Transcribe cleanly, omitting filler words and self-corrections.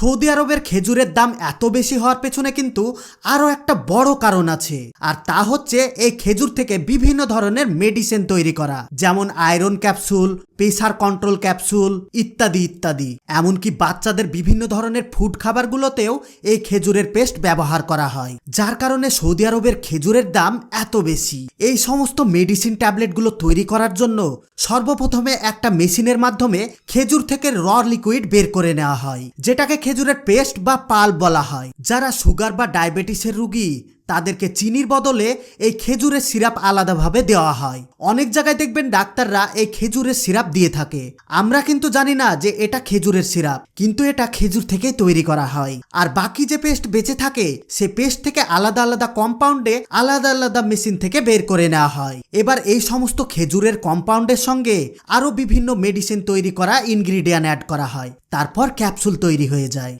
Saudi আরবের খেজুরের দাম এত বেশি হওয়ার পেছনে কিন্তু আরও একটা বড় কারণ আছে, আর তা হচ্ছে এই খেজুর থেকে বিভিন্ন ধরনের মেডিসিন তৈরি করা, যেমন iron capsule, pressure control capsule ইত্যাদি ইত্যাদি। এমনকি বাচ্চাদের বিভিন্ন ধরনের ফুড খাবারগুলোতেও এই খেজুরের পেস্ট ব্যবহার করা হয়, যার কারণে সৌদি আরবের খেজুরের দাম এত বেশি। এই সমস্ত মেডিসিন ট্যাবলেটগুলো তৈরি করার জন্য সর্বপ্রথমে একটা মেশিনের মাধ্যমে খেজুর থেকে র লিকুইড বের করে নেওয়া হয়, যেটাকে খেজুরের পেস্ট বা পাল্প বলা হয়। যারা সুগার বা ডায়াবেটিসের রোগী তাদেরকে চিনির বদলে এই খেজুরের সিরাপ আলাদাভাবে দেওয়া হয়। অনেক জায়গায় দেখবেন ডাক্তাররা এই খেজুরের সিরাপ দিয়ে থাকে। আমরা কিন্তু জানি না যে এটা খেজুরের সিরাপ, কিন্তু এটা খেজুর থেকেই তৈরি করা হয়। আর বাকি যে পেস্ট বেঁচে থাকে সে পেস্ট থেকে আলাদা আলাদা কম্পাউন্ডে আলাদা আলাদা মেশিন থেকে বের করে নেওয়া হয়। এবার এই সমস্ত খেজুরের কম্পাউন্ডের সঙ্গে আরো বিভিন্ন মেডিসিন তৈরি করা ইনগ্রিডিয়েন্ট অ্যাড করা হয়, তারপর ক্যাপসুল তৈরি হয়ে যায়।